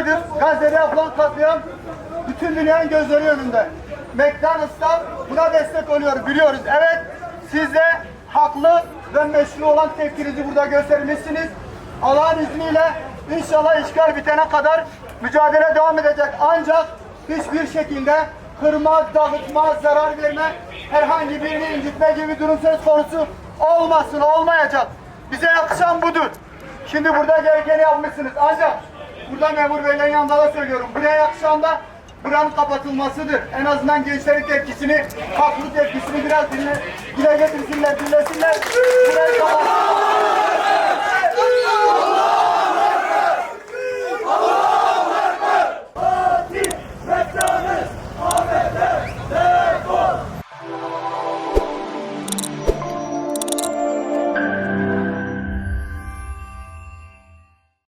aydır Gazze'de yapılan katliam bütün dünyanın gözleri önünde. McDonald's'ta buna destek oluyor, biliyoruz. Evet, siz de haklı ve meşru olan tepkinizi burada göstermişsiniz. Allah'ın izniyle inşallah işgal bitene kadar mücadele devam edecek. Ancak hiçbir şekilde kırma, dağıtma, zarar verme, herhangi birini incitme gibi bir durum söz konusu olmasın, olmayacak. Bize yakışan budur. Şimdi burada gerekeni yapmışsınız. Ancak burada memur beylerin yanında da söylüyorum. Buraya yakışan da buranın kapatılmasıdır. En azından gençlerin tepkisini, haklı tepkisini biraz dile getirsinler, dinlesinler. Burayı kapatsınlar.